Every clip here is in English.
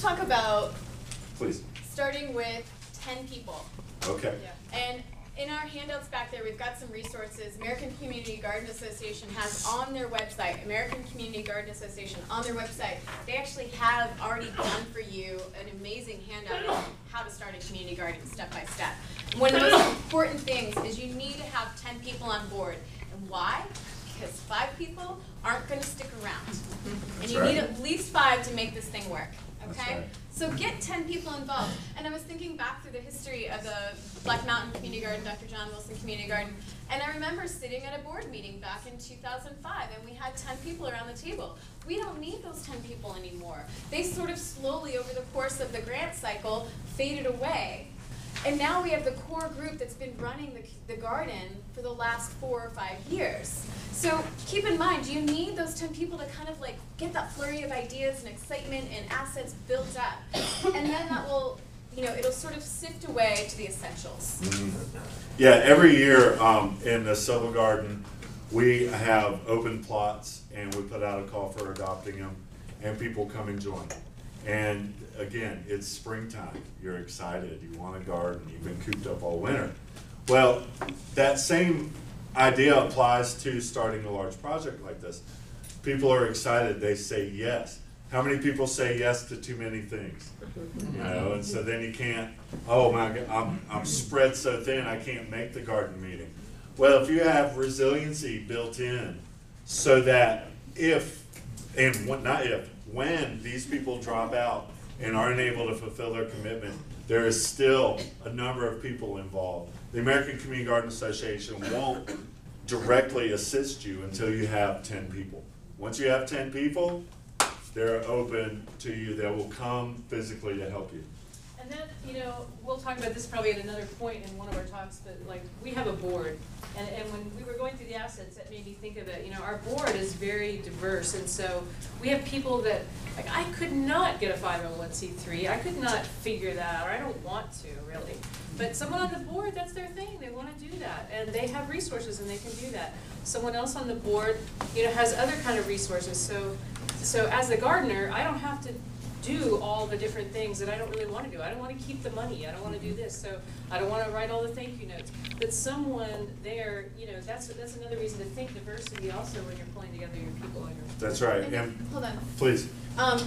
talk about Please. starting with 10 people. Okay. Yeah. And in our handouts back there, we've got some resources. American Community Garden Association has on their website, American Community Garden Association, on their website, they actually have already done for you an amazing handout on how to start a community garden step by step. One of the most important things is you need to have 10 people on board. And why? Because 5 people aren't going to stick around. And you need at least 5 to make this thing work. Okay? Right. So get 10 people involved. And I was thinking back through the history of the Black Mountain Community Garden, Dr. John Wilson Community Garden, and I remember sitting at a board meeting back in 2005, and we had 10 people around the table. We don't need those 10 people anymore. They sort of slowly, over the course of the grant cycle, faded away. And now we have the core group that's been running the garden for the last 4 or 5 years. So keep in mind, you need those 10 people to kind of like get that flurry of ideas and excitement and assets built up. And then that will, it'll sort of sift away to the essentials. Mm-hmm. Yeah, every year in the Civil Garden, we have open plots and we put out a call for adopting them, and people come and join. And again, it's springtime. You're excited. You want a garden. You've been cooped up all winter. Well, that same idea applies to starting a large project like this. People are excited. They say yes. How many people say yes to too many things? And so then you can't, oh my God, I'm spread so thin I can't make the garden meeting. Well, if you have resiliency built in so that when these people drop out and aren't able to fulfill their commitment, there is still a number of people involved. The American Community Garden Association won't directly assist you until you have 10 people. Once you have 10 people, they're open to you. They will come physically to help you. And then, we'll talk about this probably at another point in one of our talks, but like, we have a board. And when we were going through the assets, that made me think of it. Our board is very diverse. And so we have people that, like, I could not get a 501c3. I could not figure that out, or I don't want to, really. But someone on the board, that's their thing. They want to do that. And they have resources and they can do that. Someone else on the board, has other kind of resources. So as a gardener, I don't have to do all the different things that I don't really want to do. I don't want to keep the money. I don't want to do this. So I don't want to write all the thank you notes. But someone there, that's another reason to think diversity also when you're pulling together your people. That's right. And hold on. Please.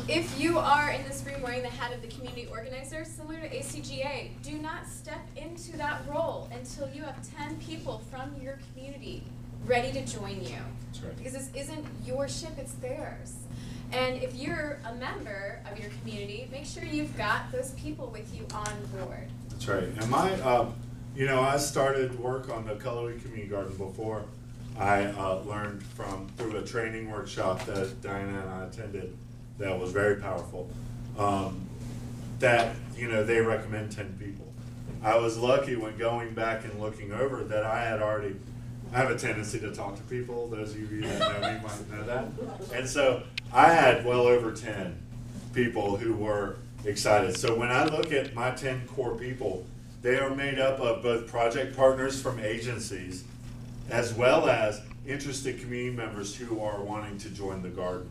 If you are in this room wearing the hat of the community organizer, similar to ACGA, do not step into that role until you have 10 people from your community ready to join you. That's right. Because this isn't your ship, it's theirs. And if you're a member of your community, make sure you've got those people with you on board. That's right. And I started work on the Cullowhee Community Garden before I learned through a training workshop that Diana and I attended that was very powerful, that, they recommend 10 people. I was lucky when going back and looking over that I have a tendency to talk to people. Those of you that know me might know that. And so I had well over 10 people who were excited. So when I look at my 10 core people, they are made up of both project partners from agencies as well as interested community members who are wanting to join the garden.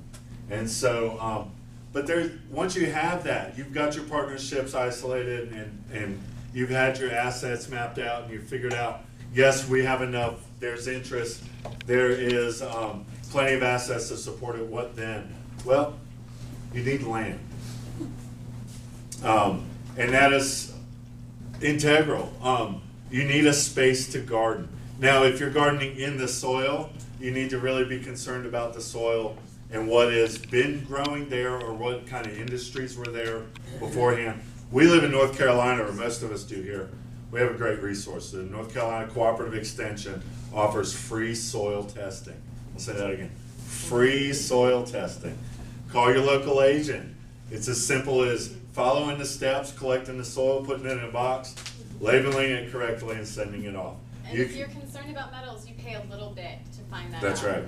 And so, but once you have that, you've got your partnerships isolated and you've had your assets mapped out and you've figured out, yes, we have enough, there's interest, there is plenty of assets to support it. What then? Well, you need land. And that is integral. You need a space to garden. Now, if you're gardening in the soil, you need to really be concerned about the soil and what has been growing there or what kind of industries were there beforehand. We live in North Carolina, or most of us do here. We have a great resource. The North Carolina Cooperative Extension offers free soil testing. I'll say that again. Free soil testing. Call your local agent. It's as simple as following the steps, collecting the soil, putting it in a box, labeling it correctly, and sending it off. And if you're concerned about metals, you pay a little bit to find that out. That's right.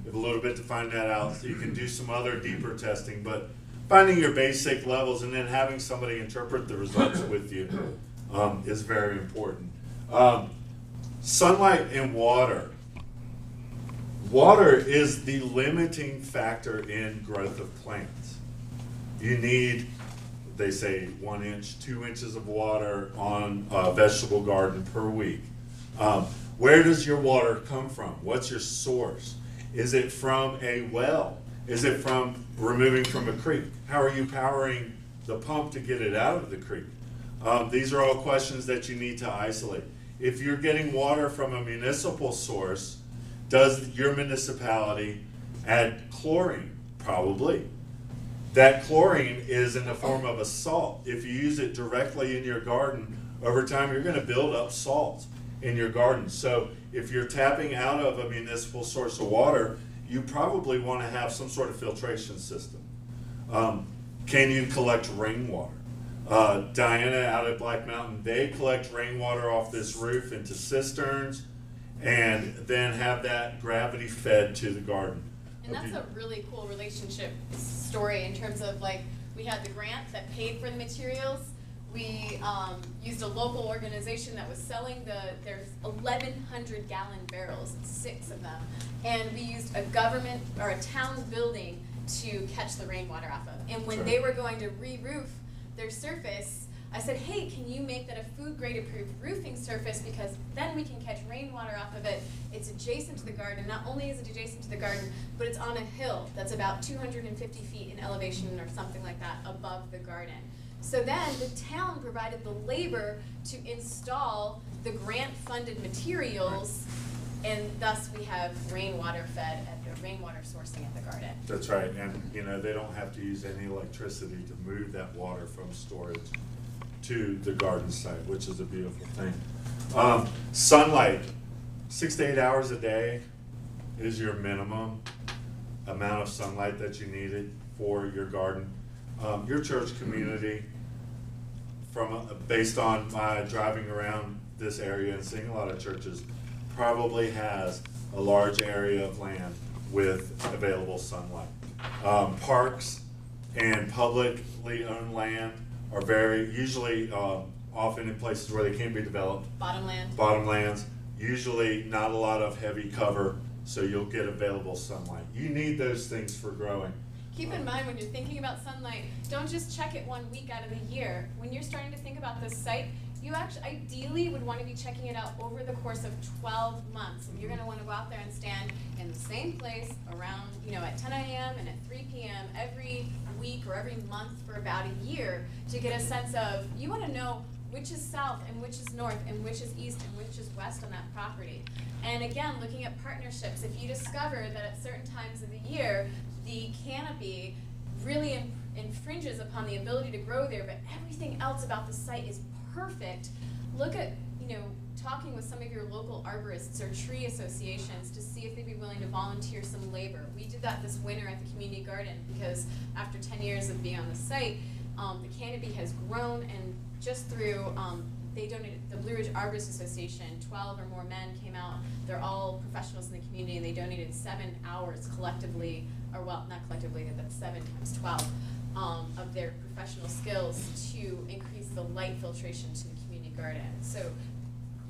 You have a little bit to find that out. So you can do some other deeper testing, but finding your basic levels and then having somebody interpret the results with you is very important. Sunlight and water. Water is the limiting factor in growth of plants. You need they say 1 inch, 2 inches of water on a vegetable garden per week. Where does your water come from? What's your source? Is it from a well? Is it from removing from a creek? How are you powering the pump to get it out of the creek? These are all questions that you need to isolate. If you're getting water from a municipal source, does your municipality add chlorine? Probably. That chlorine is in the form of a salt. If you use it directly in your garden, over time you're going to build up salt in your garden. So if you're tapping out of a municipal source of water, you probably want to have some sort of filtration system. Can you collect rainwater? Diana out at Black Mountain, they collect rainwater off this roof into cisterns and then have that gravity fed to the garden. And that's a really cool relationship story in terms of, like, we had the grant that paid for the materials. We used a local organization that was selling there's 1,100 gallon barrels, 6 of them. And we used a government or a town's building to catch the rainwater off of. And when they were going to re-roof their surface, I said, hey, can you make that a food grade approved roofing surface, because then we can catch rainwater off of it. It's adjacent to the garden. Not only is it adjacent to the garden, but it's on a hill that's about 250 feet in elevation or something like that above the garden. So then the town provided the labor to install the grant funded materials, and thus we have rainwater fed at the rainwater sourcing at the garden. That's right, and they don't have to use any electricity to move that water from storage to the garden site, which is a beautiful thing. Sunlight, 6 to 8 hours a day is your minimum amount of sunlight that you needed for your garden. Your church community, based on my driving around this area and seeing a lot of churches, probably has a large area of land with available sunlight. Parks and publicly owned land are usually often in places where they can't be developed. Bottomlands, usually not a lot of heavy cover, so you'll get available sunlight. You need those things for growing. Keep in mind, when you're thinking about sunlight, don't just check it 1 week out of the year. When you're starting to think about this site, you actually ideally would want to be checking it out over the course of 12 months. And you're going to want to go out there and stand in the same place around, at 10 a.m. and at 3 p.m. every week or every month for about a year to get a sense of, you want to know which is south and which is north and which is east and which is west on that property. And again, looking at partnerships, if you discover that at certain times of the year, the canopy really infringes upon the ability to grow there, but everything else about the site is perfect, look at, talking with some of your local arborists or tree associations to see if they'd be willing to volunteer some labor. We did that this winter at the community garden because after 10 years of being on the site, the canopy has grown, and just through, they donated, the Blue Ridge Arborist Association, 12 or more men came out. They're all professionals in the community, and they donated 7 hours collectively, or well, not collectively, that's 7 times 12, of their professional skills to increase the light filtration to the community garden. So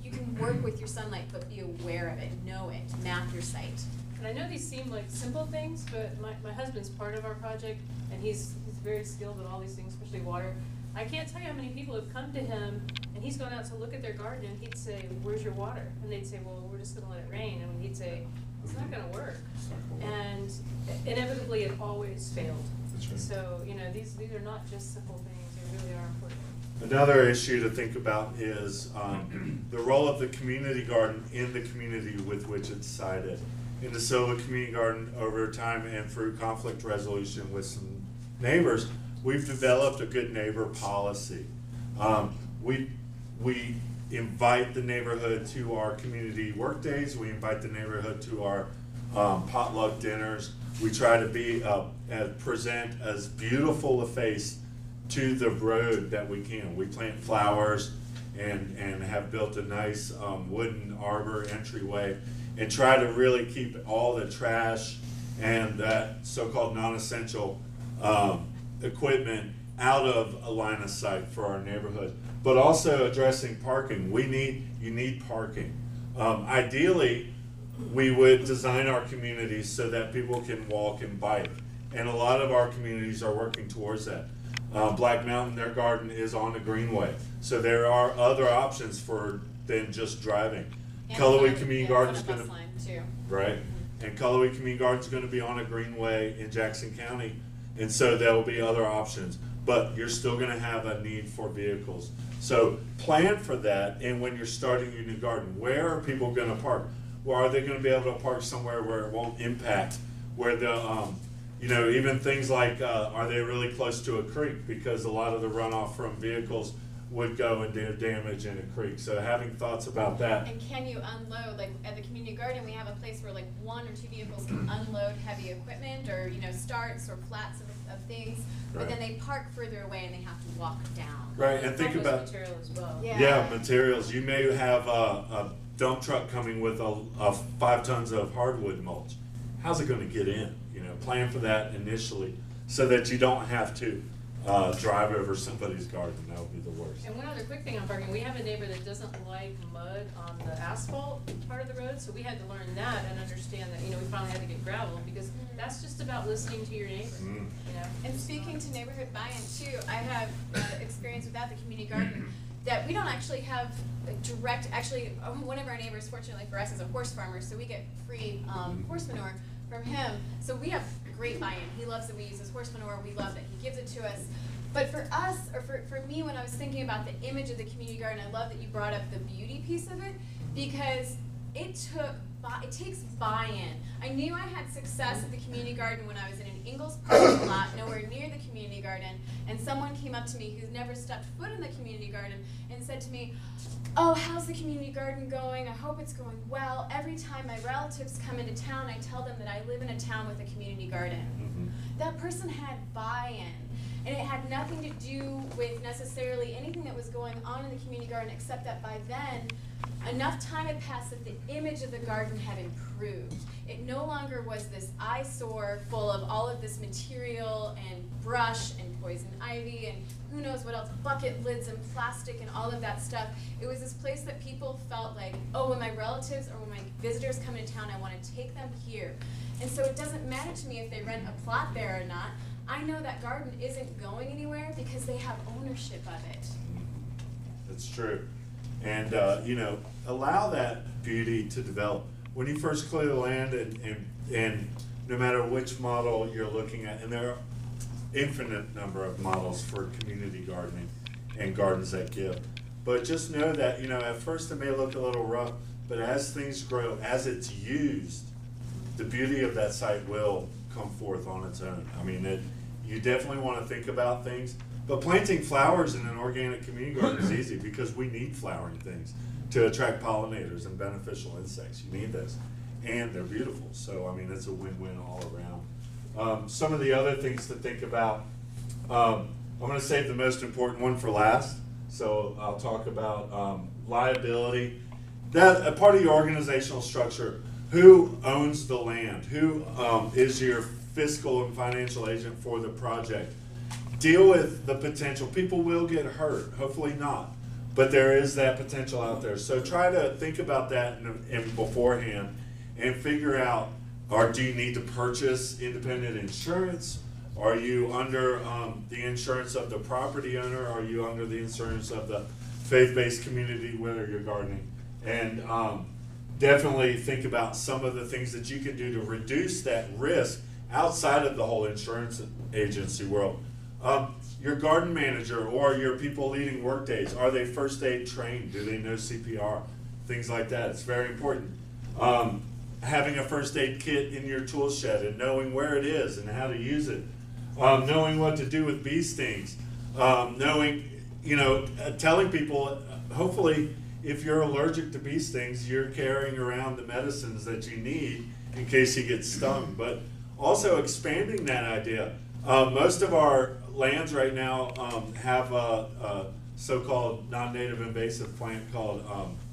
you can work with your sunlight, but be aware of it, know it, map your site. And I know these seem like simple things, but my husband's part of our project, and he's very skilled at all these things, especially water. I can't tell you how many people have come to him, and he's gone out to look at their garden, and he'd say, where's your water? And they'd say, well, we're just going to let it rain. And he'd say, it's not going to work. And inevitably, it always failed. That's right. So, these are not just simple things. They really are important. Another issue to think about is the role of the community garden in the community with which it's sited. In the Silva Community Garden, over time and through conflict resolution with some neighbors, we've developed a good neighbor policy. We invite the neighborhood to our community work days. We invite the neighborhood to our potluck dinners. We try to present as beautiful a face to the road that we can. We plant flowers and have built a nice wooden arbor entryway and try to really keep all the trash and that so-called non-essential equipment out of a line of sight for our neighborhood. But also addressing parking. You need parking. Ideally, we would design our communities so that people can walk and bike. And a lot of our communities are working towards that. Black Mountain, their garden is on the greenway. So there are other options for than just driving. Cullowhee Community Garden is going to, right? And Cullowhee Community Garden is going to be on a greenway in Jackson County, and so there will be other options. But you're still going to have a need for vehicles. So plan for that. And when you're starting your new garden, where are people going to park? Well, are they going to be able to park somewhere where it won't impact? Where the you know, even things like, are they really close to a creek? Because a lot of the runoff from vehicles would go and do damage in a creek. So having thoughts about that. And can you unload, like at the community garden, we have a place where like 1 or 2 vehicles can unload heavy equipment or, you know, starts or flats of things, but then they park further away and they have to walk down. Right, and think about material as well. Yeah, materials. You may have a dump truck coming with a 5 tons of hardwood mulch. How's it going to get in? You know, plan for that initially so that you don't have to drive over somebody's garden. That would be the worst. And one other quick thing on parking, we have a neighbor that doesn't like mud on the asphalt part of the road, so we had to learn that and understand that, you know, we finally had to get gravel, because that's just about listening to your neighbor, you know? And speaking to neighborhood buy-in too, I have experience with that, the community garden, that we don't actually have a direct, actually, one of our neighbors, fortunately for us, is a horse farmer, so we get free horse manure from him. So we have great buy-in. He loves that we use his horse manure. We love that he gives it to us. But for us, or for me, when I was thinking about the image of the community garden, I love that you brought up the beauty piece of it, because it takes buy-in. I knew I had success at the community garden when I was in an Ingalls parking lot, nowhere near the community garden, and someone came up to me who's never stepped foot in the community garden and said to me, "Oh, how's the community garden going? I hope it's going well. Every time my relatives come into town, I tell them that I live in a town with a community garden." That person had buy-in. And it had nothing to do with necessarily anything that was going on in the community garden, except that by then, enough time had passed that the image of the garden had improved. It no longer was this eyesore full of all of this material and brush and poison ivy and who knows what else, bucket lids and plastic and all of that stuff. It was this place that people felt like, oh, when my relatives or when my visitors come into town, I want to take them here. And so it doesn't matter to me if they rent a plot there or not. I know that garden isn't going anywhere because they have ownership of it. That's true. And, you know, allow that beauty to develop. When you first clear the land, and no matter which model you're looking at, and there are infinite number of models for community gardening and gardens that give. But just know that, you know, at first it may look a little rough, but as things grow, as it's used, the beauty of that site will come forth on its own. I mean, you definitely want to think about things, but planting flowers in an organic community garden is easy because we need flowering things to attract pollinators and beneficial insects. You need this, and they're beautiful. So, I mean, it's a win-win all around. Some of the other things to think about, I'm going to save the most important one for last. So I'll talk about liability. That a part of your organizational structure. Who owns the land? Who is your fiscal and financial agent for the project? Deal with the potential. People will get hurt, hopefully not, but there is that potential out there. So try to think about that in beforehand and figure out, or do you need to purchase independent insurance? Are you under the insurance of the property owner? Are you under the insurance of the faith-based community where you're gardening? And definitely think about some of the things that you can do to reduce that risk outside of the whole insurance agency world. Your garden manager or your people leading work days, are they first aid trained? Do they know CPR? Things like that. It's very important. Having a first aid kit in your tool shed and knowing where it is and how to use it. Knowing what to do with bee stings. Knowing, you know, telling people, hopefully, if you're allergic to bee stings, you're carrying around the medicines that you need in case you get stung. But also expanding that idea. Most of our lands right now have a so-called non-native invasive plant called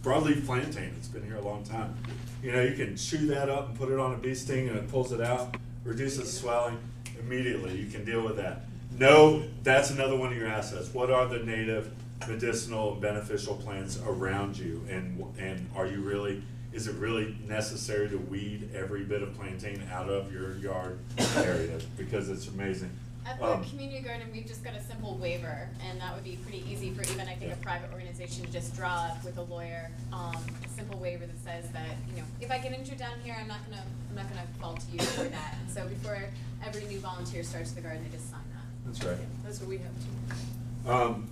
broadleaf plantain. It's been here a long time. You know, you can chew that up and put it on a bee sting and it pulls it out, reduces swelling immediately. You can deal with that. No, that's another one of your assets. What are the native medicinal and beneficial plants around you, and are you really, is it really necessary to weed every bit of plantain out of your yard area? Because it's amazing. At the community garden, we've just got a simple waiver, and that would be pretty easy for even, I think, a private organization to just draw up with a lawyer, a simple waiver that says that, you know, if I get injured down here, I'm not gonna fault you for that. And so before every new volunteer starts the garden, they just sign that. That's right. That's what we have too.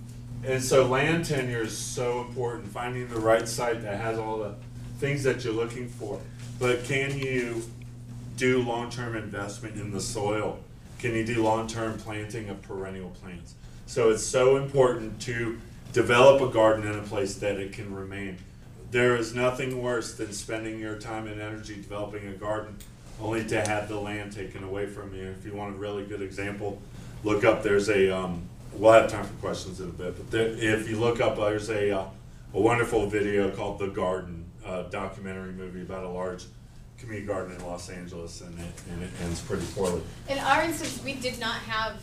And so land tenure is so important, finding the right site that has all the things that you're looking for. But can you do long-term investment in the soil? Can you do long-term planting of perennial plants? So it's so important to develop a garden in a place that it can remain. There is nothing worse than spending your time and energy developing a garden only to have the land taken away from you. If you want a really good example, look up, there's a, we'll have time for questions in a bit, but if you look up, there's a wonderful video called The Garden, a documentary movie about a large community garden in Los Angeles, and it ends pretty poorly. In our instance, we did not have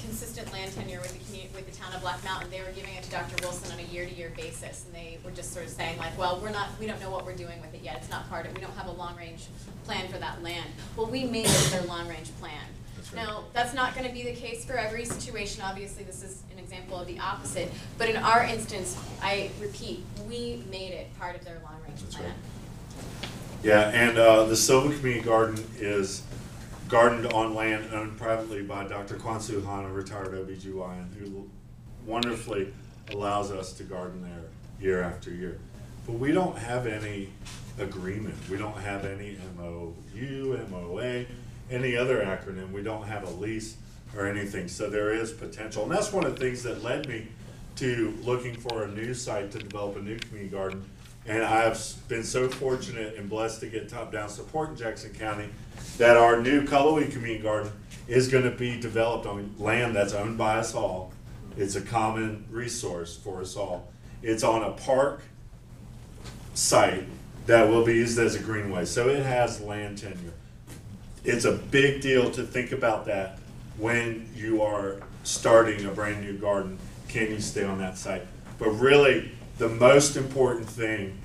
consistent land tenure with the town of Black Mountain. They were giving it to Dr. Wilson on a year-to-year basis, and they were just sort of saying like, well, we don't know what we're doing with it yet. It's not part of it. We don't have a long-range plan for that land. Well, we made it their long-range plan. That's right. Now, that's not going to be the case for every situation. Obviously, this is an example of the opposite. But in our instance, I repeat, we made it part of their long-range plan. Right. Yeah, and the Silva Community Garden is gardened on land owned privately by Dr. Kwansu Han, a retired OBGYN, who wonderfully allows us to garden there year after year. But we don't have any agreement. We don't have any MOU, MOA, any other acronym. We don't have a lease or anything, so there is potential. And that's one of the things that led me to looking for a new site to develop a new community garden. And I've been so fortunate and blessed to get top-down support in Jackson County that our new Cullowhee Community Garden is going to be developed on land that's owned by us all. It's a common resource for us all. It's on a park site that will be used as a greenway, so it has land tenure. It's a big deal to think about that when you are starting a brand new garden. Can you stay on that site? But really, the most important thing,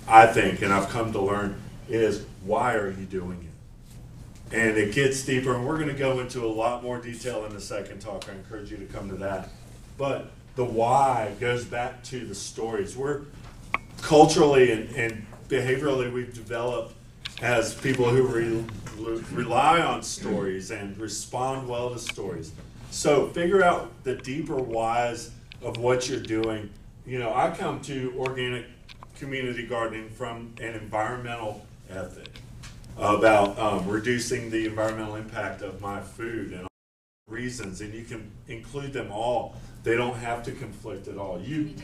I think, and I've come to learn, is why are you doing it? And it gets deeper, and we're going to go into a lot more detail in the second talk. I encourage you to come to that. But the why goes back to the stories. We're culturally and behaviorally, we've developed as people who rely on stories and respond well to stories. So figure out the deeper whys of what you're doing. You know, I come to organic community gardening from an environmental ethic about reducing the environmental impact of my food and reasons, and you can include them all. They don't have to conflict at all. You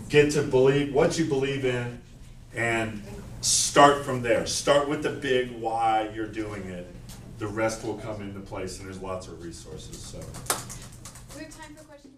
get to believe what you believe in and start from there. Start with the big why you're doing it. The rest will come into place, and there's lots of resources. So we have time for questions.